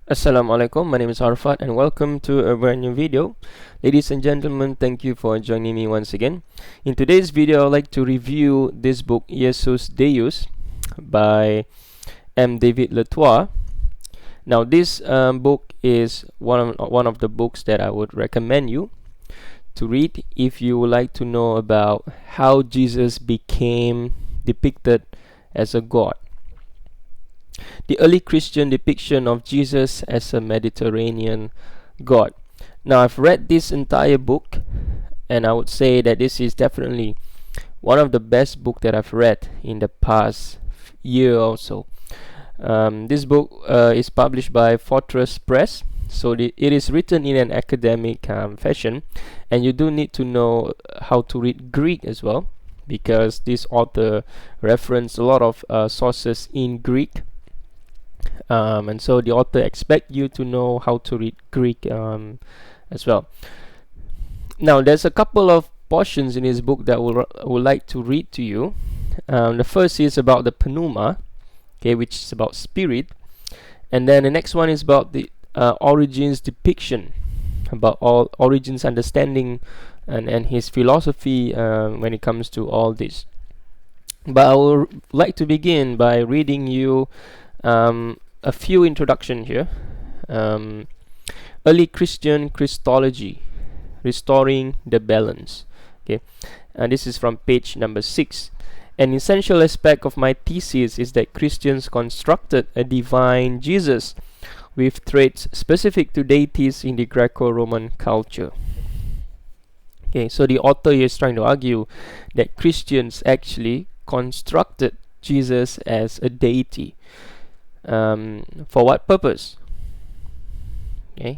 Assalamualaikum, my name is Arfat and welcome to a brand new video. Ladies and gentlemen, thank you for joining me once again. In today's video, I'd like to review this book, Jesus Deus, by M. David Latour. Now, this book is one of the books that I would recommend you to read if you would like to know about how Jesus became depicted as a god. The early Christian depiction of Jesus as a Mediterranean god. Now, I've read this entire book, and I would say that this is definitely one of the best books that I've read in the past year or so. This book is published by Fortress Press, so it is written in an academic fashion, and you do need to know how to read Greek as well, because this author referenced a lot of sources in Greek. And so the author expect you to know how to read Greek as well. Now, there's a couple of portions in his book that I would like to read to you. The first is about the pneuma, which is about spirit, and then the next one is about the origins depiction, about all origins understanding and his philosophy when it comes to all this. But I would like to begin by reading you a few introduction here. Early Christian Christology, restoring the balance. And this is from page number 6. An essential aspect of my thesis is that Christians constructed a divine Jesus with traits specific to deities in the Greco-Roman culture. So the author is trying to argue that Christians actually constructed Jesus as a deity. For what purpose? It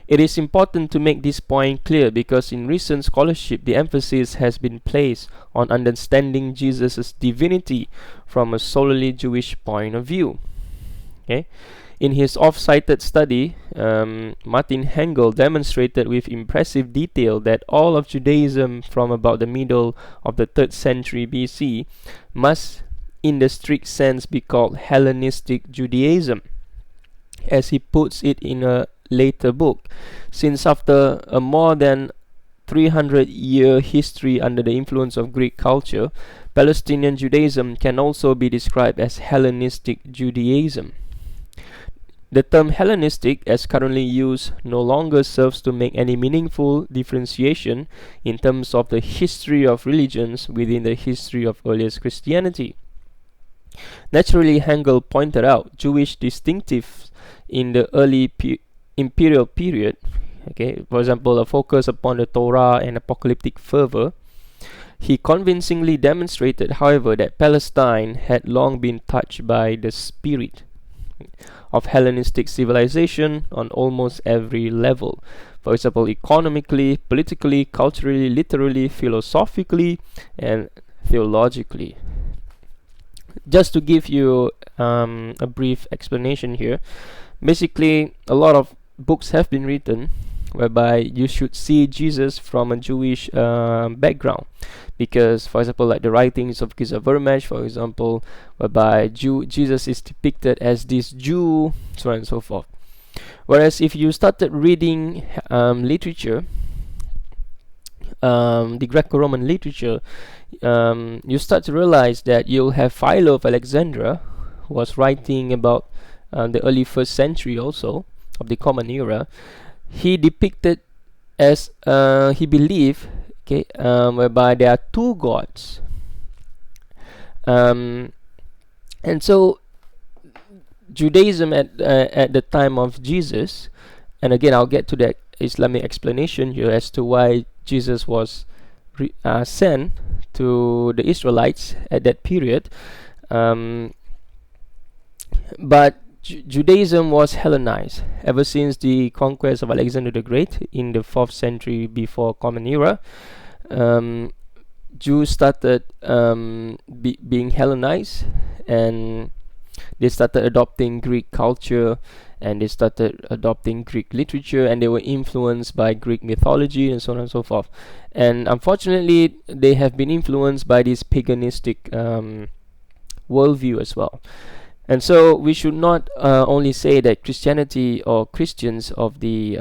is important to make this point clear because in recent scholarship the emphasis has been placed on understanding Jesus' divinity from a solely Jewish point of view. In his oft-cited study, Martin Hengel demonstrated with impressive detail that all of Judaism from about the middle of the 3rd century BC must in the strict sense be called Hellenistic Judaism, as he puts it in a later book, since after a more than 300-year history under the influence of Greek culture, Palestinian Judaism can also be described as Hellenistic Judaism. The term Hellenistic, as currently used, no longer serves to make any meaningful differentiation in terms of the history of religions within the history of earliest Christianity. Naturally, Hengel pointed out Jewish distinctives in the early imperial period, for example, a focus upon the Torah and apocalyptic fervor. He convincingly demonstrated, however, that Palestine had long been touched by the spirit of Hellenistic civilization on almost every level. For example, economically, politically, culturally, literally, philosophically, and theologically. Just to give you a brief explanation here, basically a lot of books have been written whereby you should see Jesus from a Jewish background, because for example like the writings of Giza Vermesh, for example, whereby Jesus is depicted as this Jew, so on and so forth. Whereas if you started reading literature, the Greco-Roman literature, you start to realize that you'll have Philo of Alexandria, who was writing about the early 1st century also of the Common Era. He depicted as he believed, whereby there are two gods, and so Judaism at the time of Jesus, and again I'll get to that Islamic explanation here as to why Jesus was sent to the Israelites at that period, but Judaism was Hellenized ever since the conquest of Alexander the Great in the 4th century before Common Era. Jews started being Hellenized, and they started adopting Greek culture, and they started adopting Greek literature, and they were influenced by Greek mythology and so on and so forth. And unfortunately, they have been influenced by this paganistic worldview as well. And so we should not only say that Christianity or Christians of the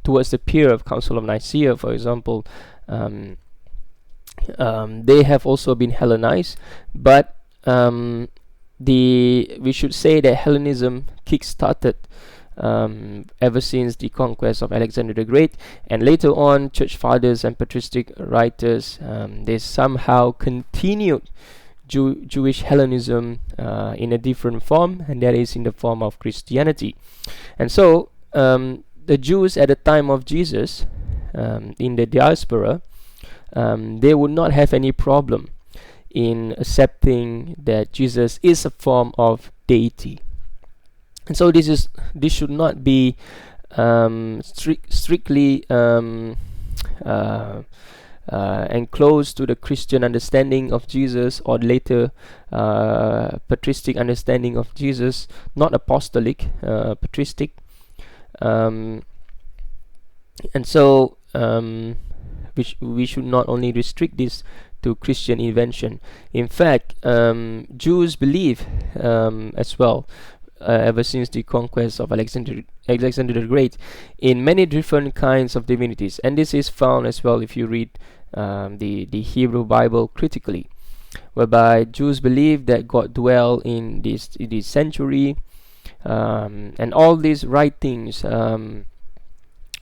towards the period of Council of Nicaea, for example, they have also been Hellenized, but we should say that Hellenism kick-started ever since the conquest of Alexander the Great, and later on church fathers and patristic writers, they somehow continued Jewish Hellenism in a different form, and that is in the form of Christianity. And so the Jews at the time of Jesus in the diaspora, they would not have any problem in accepting that Jesus is a form of deity. And so this should not be strictly enclosed to the Christian understanding of Jesus, or later patristic understanding of Jesus, not apostolic, patristic. And so we should not only restrict this to Christian invention. In fact, Jews believe as well, ever since the conquest of Alexander the Great, in many different kinds of divinities, and this is found as well if you read the Hebrew Bible critically, whereby Jews believe that God dwell in this sanctuary, and all these writings,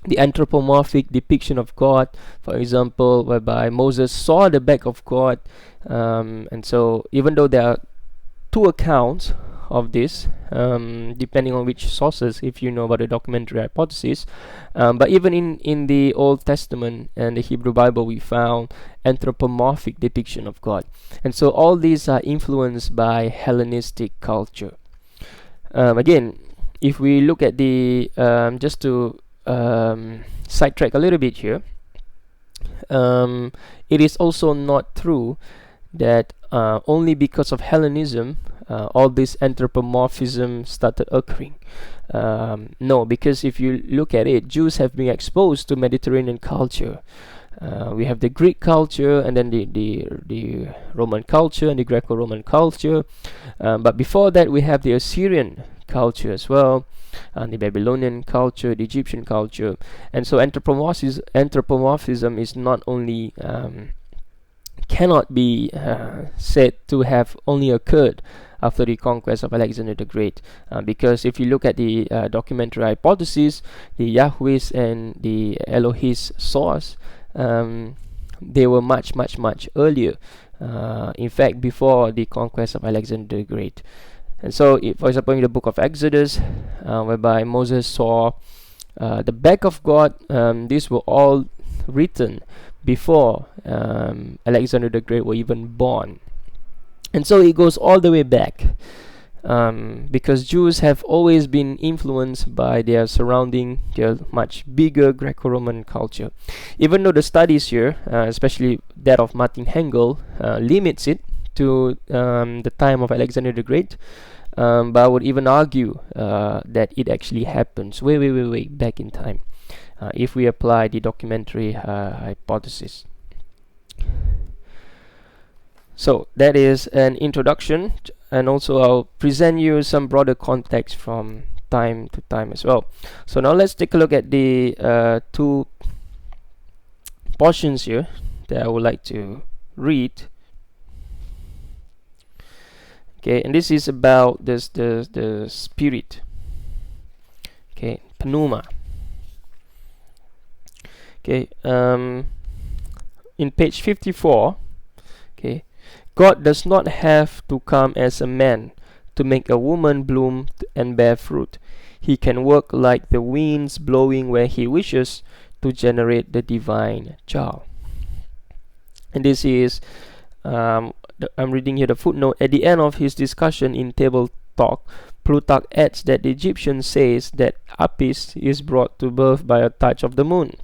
the anthropomorphic depiction of God, for example, whereby Moses saw the back of God, and so even though there are two accounts of this, depending on which sources, if you know about the documentary hypothesis, but even in the Old Testament and the Hebrew Bible, we found anthropomorphic depiction of God. And so all these are influenced by Hellenistic culture. Again, if we look at the just to sidetrack a little bit here, it is also not true that only because of Hellenism all this anthropomorphism started occurring. No, because if you look at it, Jews have been exposed to Mediterranean culture. We have the Greek culture, and then the Roman culture and the Greco-Roman culture. But before that, we have the Assyrian culture as well, and the Babylonian culture, the Egyptian culture. And so anthropomorphism is not only cannot be said to have only occurred after the conquest of Alexander the Great, because if you look at the documentary hypothesis, the Yahwehs and the Elohis source, they were much earlier, in fact before the conquest of Alexander the Great. And so for example, in the book of Exodus, whereby Moses saw the back of God, these were all written before Alexander the Great were even born. And so it goes all the way back, because Jews have always been influenced by their surrounding, their much bigger Greco-Roman culture. Even though the studies here, especially that of Martin Hengel, limits it to the time of Alexander the Great, but I would even argue that it actually happens way back in time, if we apply the documentary hypothesis. So that is an introduction, and also I'll present you some broader context from time to time as well. So now let's take a look at the two portions here that I would like to read. Okay, and this is about the spirit. Okay, pneuma. Okay, in page 54. Okay. God does not have to come as a man to make a woman bloom and bear fruit. He can work like the winds blowing where he wishes to generate the divine child. And this is, I'm reading here the footnote. At the end of his discussion in Table Talk, Plutarch adds that the Egyptian says that Apis is brought to birth by a touch of the moon.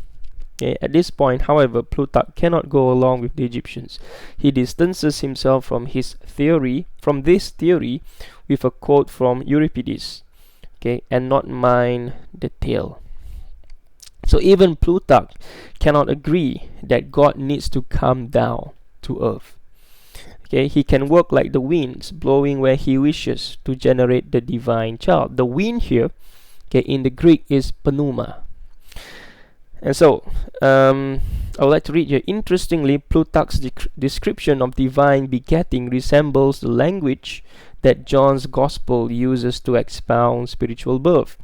Okay, at this point, however, Plutarch cannot go along with the Egyptians. He distances himself from this theory with a quote from Euripides, okay, and not mind the tale. So even Plutarch cannot agree that God needs to come down to earth. Okay, he can work like the winds, blowing where he wishes to generate the divine child. The wind here, okay, in the Greek is pneuma. And so, I would like to read here. Interestingly, Plutarch's description of divine begetting resembles the language that John's Gospel uses to expound spiritual birth.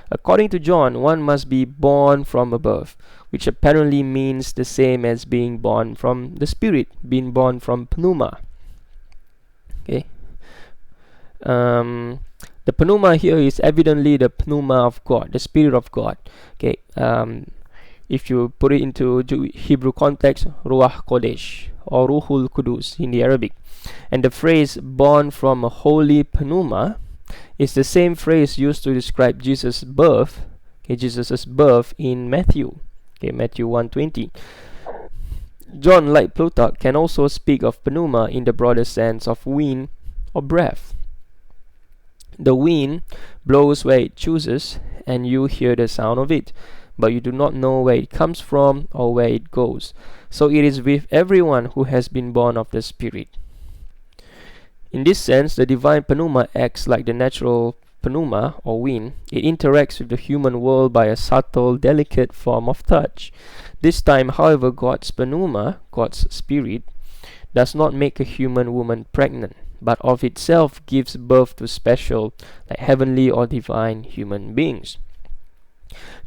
According to John, one must be born from above, which apparently means the same as being born from the Spirit, being born from pneuma. Okay. The pneuma here is evidently the pneuma of God, the Spirit of God. Okay. If you put it into Hebrew context, Ruach Kodesh or Ruhul Kudus in the Arabic. And the phrase born from a holy pneuma is the same phrase used to describe Jesus' birth, okay, Jesus' birth in Matthew, okay, Matthew 1:20. John, like Plutarch, can also speak of pneuma in the broader sense of wind or breath. The wind blows where it chooses, and you hear the sound of it, but you do not know where it comes from or where it goes. So it is with everyone who has been born of the Spirit. In this sense, the divine pneuma acts like the natural pneuma or wind. It interacts with the human world by a subtle, delicate form of touch. This time, however, God's pneuma, God's Spirit, does not make a human woman pregnant, but of itself gives birth to special, like heavenly or divine human beings.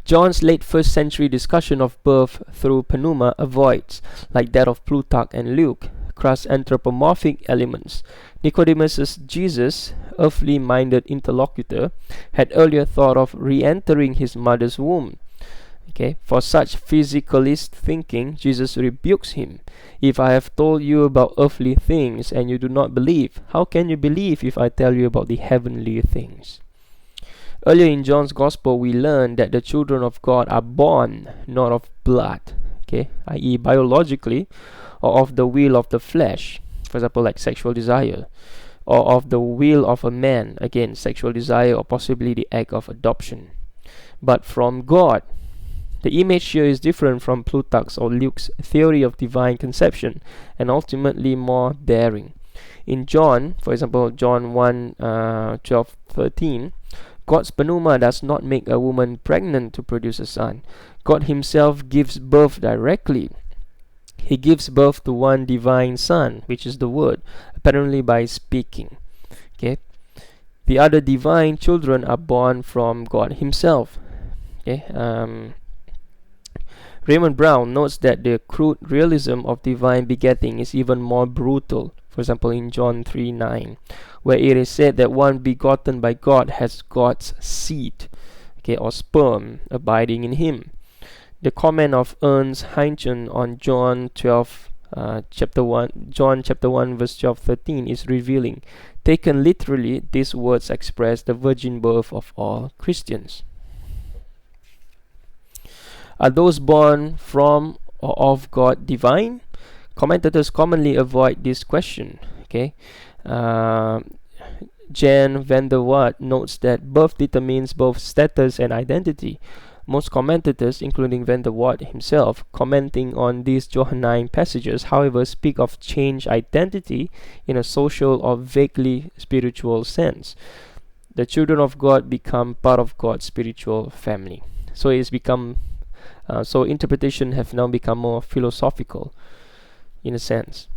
John's late 1st century discussion of birth through pneuma avoids, like that of Plutarch and Luke, crass anthropomorphic elements. Nicodemus's Jesus, earthly-minded interlocutor, had earlier thought of re-entering his mother's womb. Okay, for such physicalist thinking, Jesus rebukes him. If I have told you about earthly things and you do not believe, how can you believe if I tell you about the heavenly things? Earlier in John's Gospel, we learn that the children of God are born not of blood, okay, i.e. biologically, or of the will of the flesh, for example, like sexual desire, or of the will of a man, again, sexual desire, or possibly the act of adoption, but from God. The image here is different from Plutarch's or Luke's theory of divine conception, and ultimately more daring. In John, for example, John 1:12-13, God's pneuma does not make a woman pregnant to produce a son. God himself gives birth directly. He gives birth to one divine son, which is the Word, apparently by speaking. Okay, the other divine children are born from God himself. Okay, Raymond Brown notes that the crude realism of divine begetting is even more brutal. For example, in John 3:9, where it is said that one begotten by God has God's seed, okay, or sperm abiding in him. The comment of Ernst Heinchen on John chapter 1 verse 12-13 is revealing. Taken literally, these words express the virgin birth of all Christians. Are those born from or of God divine? Commentators commonly avoid this question. Okay, Jan van der Waart notes that birth determines both status and identity. Most commentators, including van der Waart himself, commenting on these Johannine passages, however, speak of changed identity in a social or vaguely spiritual sense. The children of God become part of God's spiritual family. So it's become so interpretation have now become more philosophical in a sense.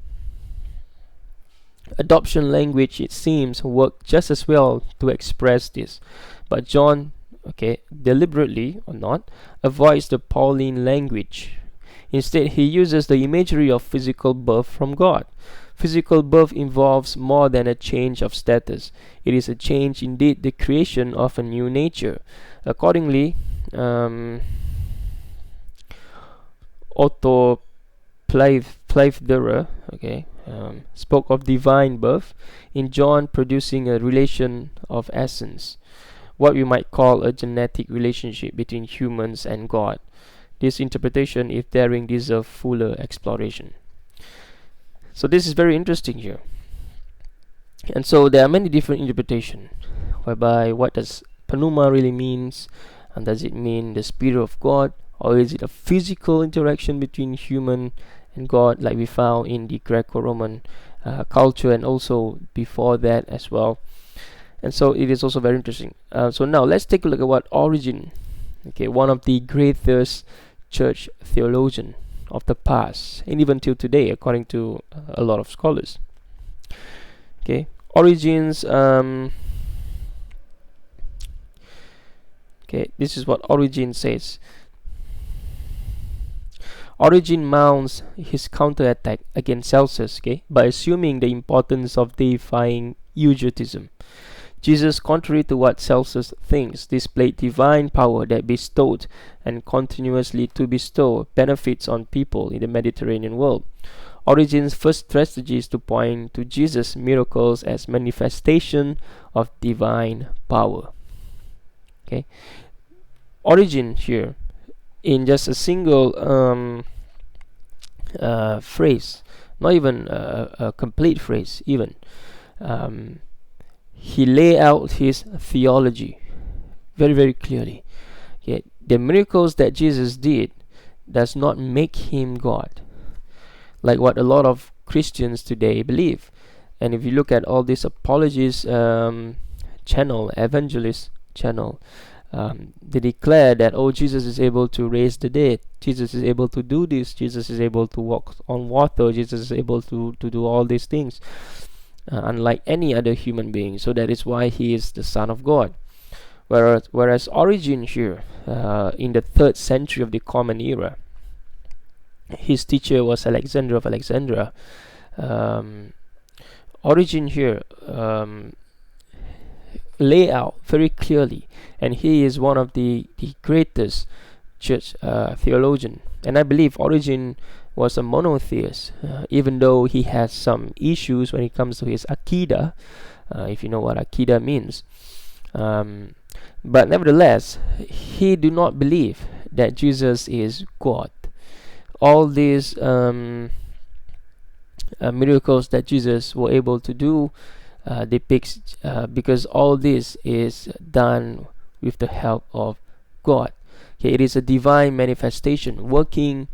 Adoption language, it seems, work just as well to express this, but John, okay, deliberately or not, avoids the Pauline language. Instead, he uses the imagery of physical birth from God. Physical birth involves more than a change of status. It is a change, indeed, the creation of a new nature. Accordingly, Otto Pleifderer, okay, spoke of divine birth in John producing a relation of essence, what we might call a genetic relationship between humans and God. This interpretation, if daring, deserves fuller exploration. So this is very interesting here. And so there are many different interpretations, whereby what does pneuma really means, and does it mean the Spirit of God, or is it a physical interaction between human and God, like we found in the Greco-Roman culture, and also before that as well. And so it is also very interesting. So now let's take a look at what Origen, okay, one of the greatest church theologian of the past, and even till today, according to a lot of scholars. Okay, Origen's okay, this is what Origen says. Origen mounts his counterattack against Celsus, okay, by assuming the importance of deifying eugetism. Jesus, contrary to what Celsus thinks, displayed divine power that bestowed and continuously to bestow benefits on people in the Mediterranean world. Origen's first strategy is to point to Jesus' miracles as manifestation of divine power. Okay, Origen here, in just a single phrase, not even a complete phrase, even. He lay out his theology very, very clearly. Okay, the miracles that Jesus did does not make him God, like what a lot of Christians today believe. And if you look at all these apologies channel, evangelist channel, they declare that, oh, Jesus is able to raise the dead, Jesus is able to do this, Jesus is able to walk on water, Jesus is able to do all these things, unlike any other human being. So that is why he is the Son of God. Whereas Origen here, in the 3rd century of the Common Era, his teacher was Alexander of Alexandria. Origen here lay out very clearly, and he is one of the greatest church theologian. And I believe Origen was a monotheist, even though he has some issues when it comes to his Aqidah, if you know what Aqidah means. But nevertheless, he do not believe that Jesus is God. All these miracles that Jesus were able to do depicts because all this is done with the help of God. Okay, it is a divine manifestation working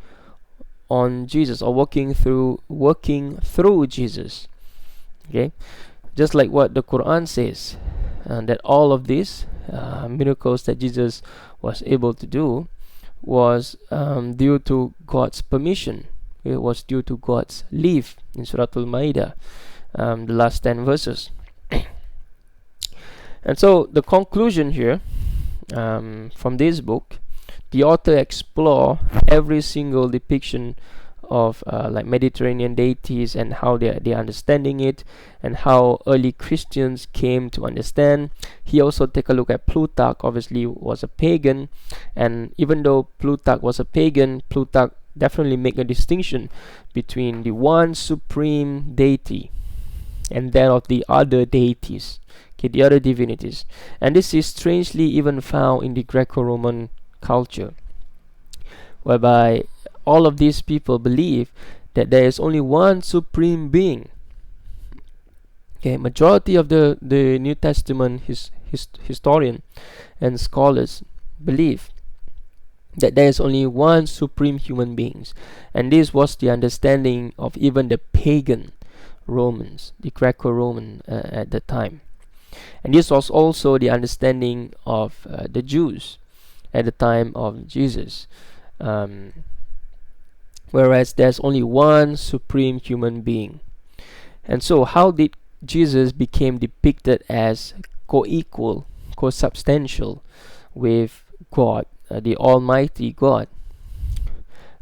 on Jesus, or working through Jesus. Okay, just like what the Quran says, that all of these miracles that Jesus was able to do was due to God's permission. It was due to God's leave in Surah Al-Ma'idah, the last 10 verses. And so the conclusion here from this book, the author explore every single depiction of like Mediterranean deities and how they're understanding it, and how early Christians came to understand. He also take a look at Plutarch. Obviously was a pagan, and even though Plutarch was a pagan, Plutarch definitely make a distinction between the one supreme deity and that of the other deities, okay, the other divinities. And this is strangely even found in the Greco-Roman culture, whereby all of these people believe that there is only one supreme being. Okay, majority of the New Testament historian and scholars believe that there is only one supreme human being, and this was the understanding of even the pagan Romans, the Greco-Roman at the time. And this was also the understanding of the Jews at the time of Jesus. Whereas there's only one supreme human being. And so how did Jesus became depicted as co-equal, co-substantial with God, the Almighty God?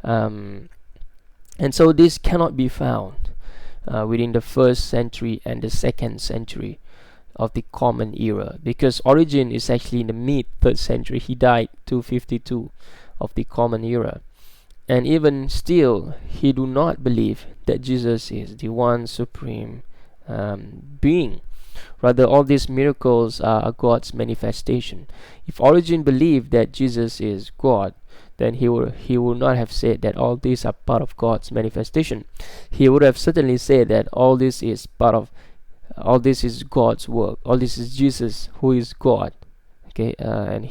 And so this cannot be found within the 1st century and the 2nd century of the Common Era, because Origen is actually in the mid 3rd century. He died 252 of the Common Era, and even still he do not believe that Jesus is the one supreme being. Rather, all these miracles are God's manifestation. If Origen believed that Jesus is God, then he would not have said that all these are part of God's manifestation. He would have certainly said that all this is God's work. All this is Jesus, who is God. Okay, and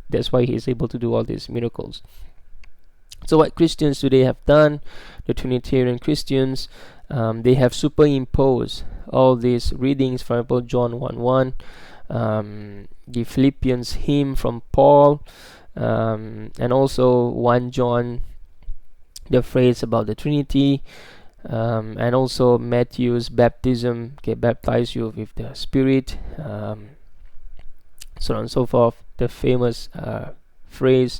that's why he is able to do all these miracles. So what Christians today have done, the Trinitarian Christians, They have superimposed all these readings, for example, John 1:1, the Philippians hymn from Paul, and also 1 John, the phrase about the Trinity, and also Matthew's baptism, baptize you with the Spirit, so on and so forth. The famous phrase,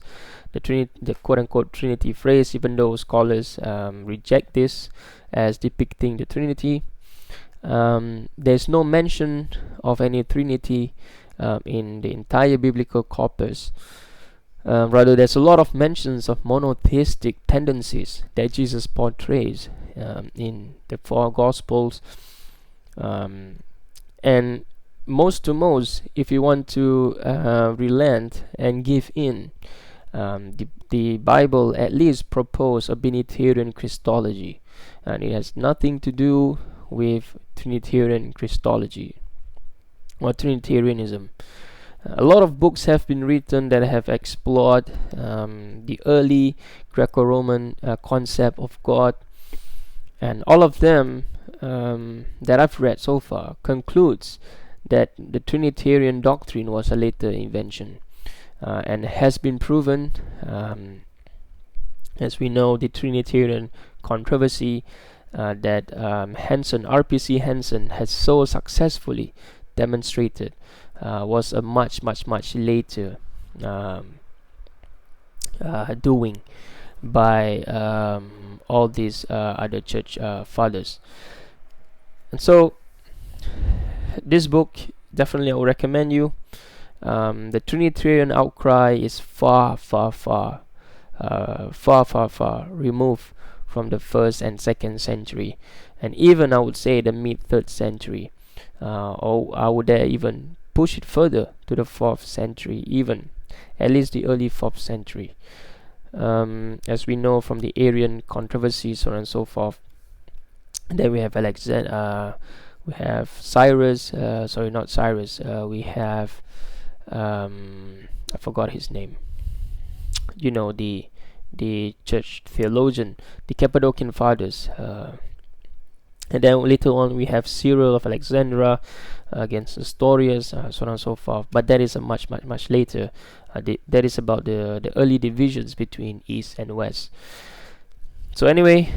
the quote-unquote Trinity phrase, even though scholars reject this as depicting the Trinity. There's no mention of any Trinity in the entire biblical corpus. Rather, there's a lot of mentions of monotheistic tendencies that Jesus portrays in the 4 Gospels. And most, if you want to relent and give in, the Bible at least propose a Binitarian Christology, and it has nothing to do with Trinitarian Christology or Trinitarianism. A lot of books have been written that have explored the early Greco-Roman concept of God, and all of them that I've read so far concludes that the Trinitarian doctrine was a later invention, and has been proven, as we know, the Trinitarian controversy that RPC Hansen has so successfully demonstrated was a much later doing by all these other church fathers. And so this book, definitely I would recommend you. The Trinitarian outcry is far removed from the 1st and 2nd century, and even I would say the mid-3rd century, or I would dare even push it further to the 4th century, even at least the early 4th century. As we know from the Arian controversy, so on and so forth. Then we have we have Cyrus, not Cyrus, we have I forgot his name, the church theologian, the Cappadocian fathers, and then later on we have Cyril of Alexandria against Nestorius, so on and so forth. But that is a much later. That is about the early divisions between East and West. So anyway,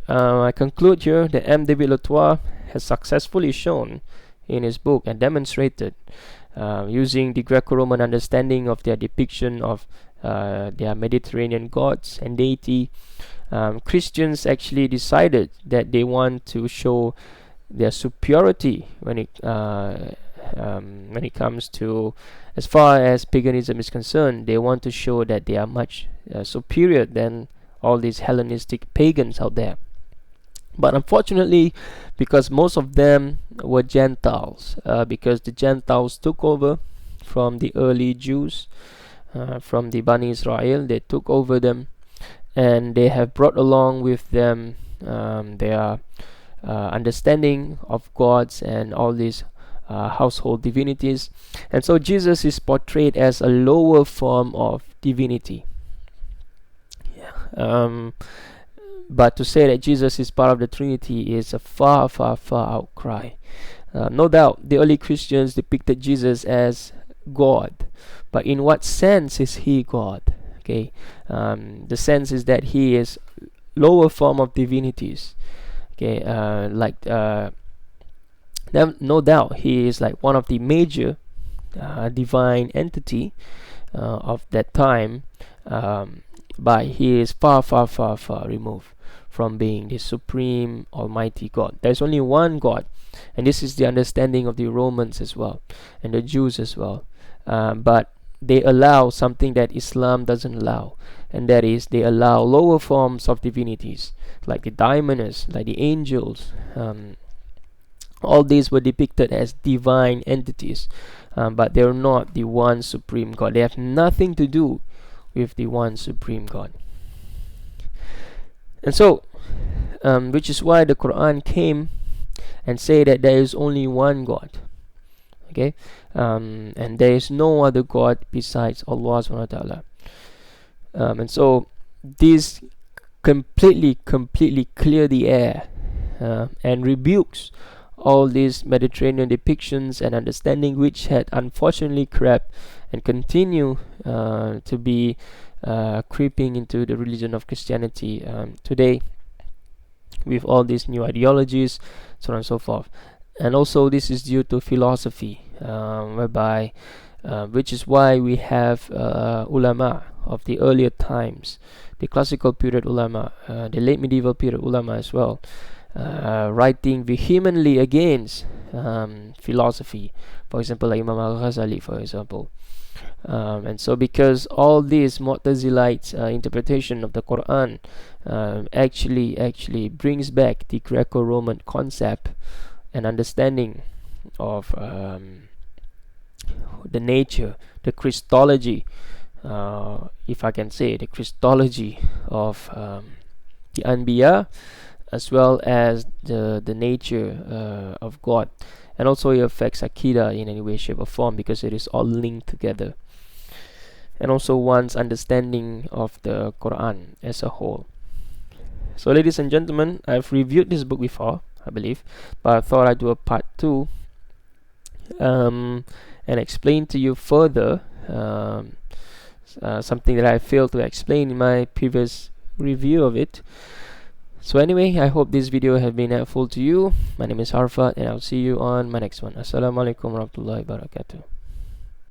I conclude here that M. David Latour has successfully shown in his book and demonstrated, using the Greco-Roman understanding of their depiction of their Mediterranean gods and deity, Christians actually decided that they want to show their superiority when it comes to, as far as paganism is concerned. They want to show that they are much superior than all these Hellenistic pagans out there. But unfortunately, because most of them were Gentiles, because the Gentiles took over from the early Jews, from the Bani Israel, they took over them, and they have brought along with them their understanding of gods and all these household divinities. And so Jesus is portrayed as a lower form of divinity. But to say that Jesus is part of the Trinity is a far outcry. No doubt the early Christians depicted Jesus as God, but in what sense is he God? Okay, the sense is that he is lower form of divinities. Okay, no doubt he is like one of the major divine entity of that time, but he is far removed from being the supreme almighty God. There's only one God, and this is the understanding of the Romans as well and the Jews as well, but they allow something that Islam doesn't allow, and that is they allow lower forms of divinities like the daimones, like the angels. All these were depicted as divine entities, but they're not the one supreme God. They have nothing to do with the one supreme God. And so, which is why the Quran came and say that there is only one God. Okay, and there is no other God besides Allah subhanahu wa ta'ala. And so these completely clear the air and rebukes all these Mediterranean depictions and understanding which had unfortunately crept and continue to be creeping into the religion of Christianity today, with all these new ideologies, so on and so forth. And also this is due to philosophy, whereby which is why we have ulama of the earlier times, the classical period ulama, the late medieval period ulama as well, writing vehemently against philosophy. For example, like Imam al-Ghazali, for example. And so because all this Mu'tazilite interpretation of the Quran actually brings back the Greco-Roman concept and understanding of the nature, the Christology, if I can say, the Christology of the Anbiya, as well as the nature of God. And also it affects Akida in any way, shape or form, because it is all linked together. And also one's understanding of the Quran as a whole. So ladies and gentlemen, I've reviewed this book before, I believe, but I thought I'd do a part 2 and explain to you further something that I failed to explain in my previous review of it. So anyway, I hope this video has been helpful to you. My name is Harfat, and I'll see you on my next one. Assalamualaikum warahmatullahi wabarakatuh.